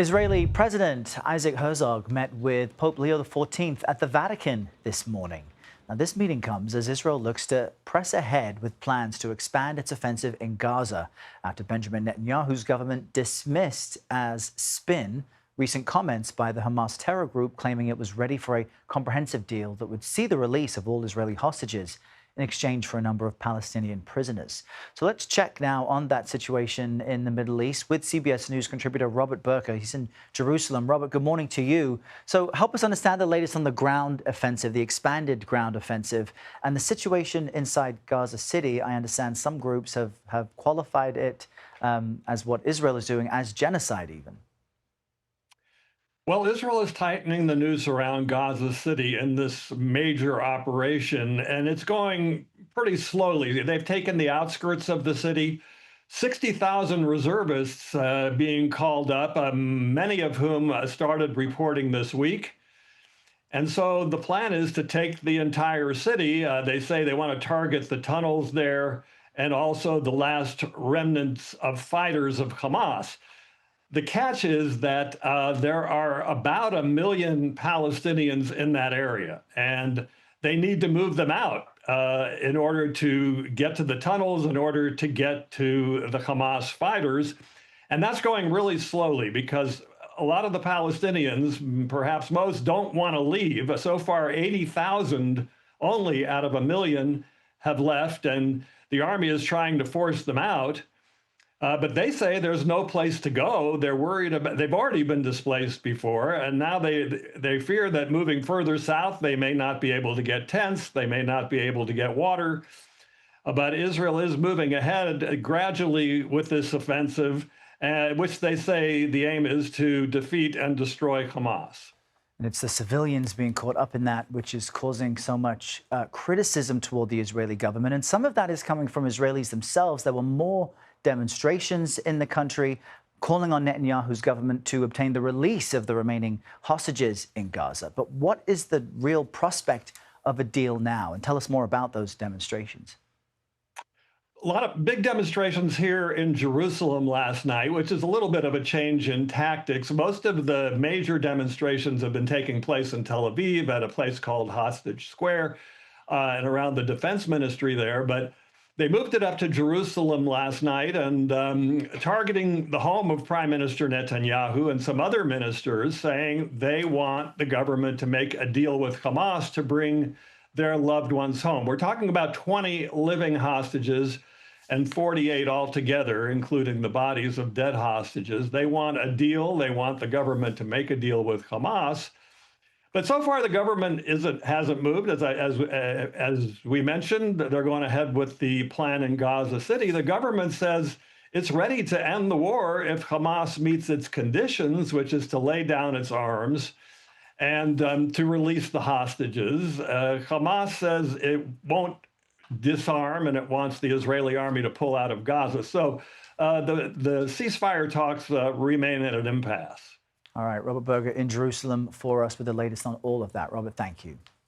Israeli President Isaac Herzog met with Pope Leo XIV at the Vatican this morning. Now, this meeting comes as Israel looks to press ahead with plans to expand its offensive in Gaza after Benjamin Netanyahu's government dismissed as spin recent comments by the Hamas terror group claiming it was ready for a comprehensive deal that would see the release of all Israeli hostages in exchange for a number of Palestinian prisoners. So let's check now on that situation in the Middle East with CBS News contributor Robert Berger. He's in Jerusalem. Robert, good morning to you. So help us understand the latest on the ground offensive, the expanded ground offensive, and the situation inside Gaza City. I understand some groups have qualified it as what Israel is doing as genocide even. Well, Israel is tightening the noose around Gaza City in this major operation, and it's going pretty slowly. They've taken the outskirts of the city, 60,000 reservists being called up, many of whom started reporting this week. And so the plan is to take the entire city. They say they want to target the tunnels there and also the last remnants of fighters of Hamas. The catch is that there are about 1 million Palestinians in that area, and they need to move them out in order to get to the tunnels, in order to get to the Hamas fighters. And that's going really slowly because a lot of the Palestinians, perhaps most, don't want to leave. So far, 80,000 only out of 1 million have left, and the army is trying to force them out. But they say there's no place to go. They're worried about, they've already been displaced before, and now they fear that moving further south, they may not be able to get tents, they may not be able to get water. But Israel is moving ahead gradually with this offensive, which they say the aim is to defeat and destroy Hamas. And it's the civilians being caught up in that which is causing so much criticism toward the Israeli government. And some of that is coming from Israelis themselves. There were more demonstrations in the country calling on Netanyahu's government to obtain the release of the remaining hostages in Gaza. But what is the real prospect of a deal now? And tell us more about those demonstrations. A lot of big demonstrations here in Jerusalem last night, which is a little bit of a change in tactics. Most of the major demonstrations have been taking place in Tel Aviv at a place called Hostage Square and around the defense ministry there. But they moved it up to Jerusalem last night and targeting the home of Prime Minister Netanyahu and some other ministers, saying they want the government to make a deal with Hamas to bring their loved ones home. We're talking about 20 living hostages and 48 altogether, including the bodies of dead hostages. They want a deal. They want the government to make a deal with Hamas. But so far, the government hasn't moved. As we mentioned, they're going ahead with the plan in Gaza City. The government says it's ready to end the war if Hamas meets its conditions, which is to lay down its arms and to release the hostages. Hamas says it won't disarm and it wants the Israeli army to pull out of Gaza. So the ceasefire talks remain at an impasse. All right, Robert Berger in Jerusalem for us with the latest on all of that. Robert, thank you.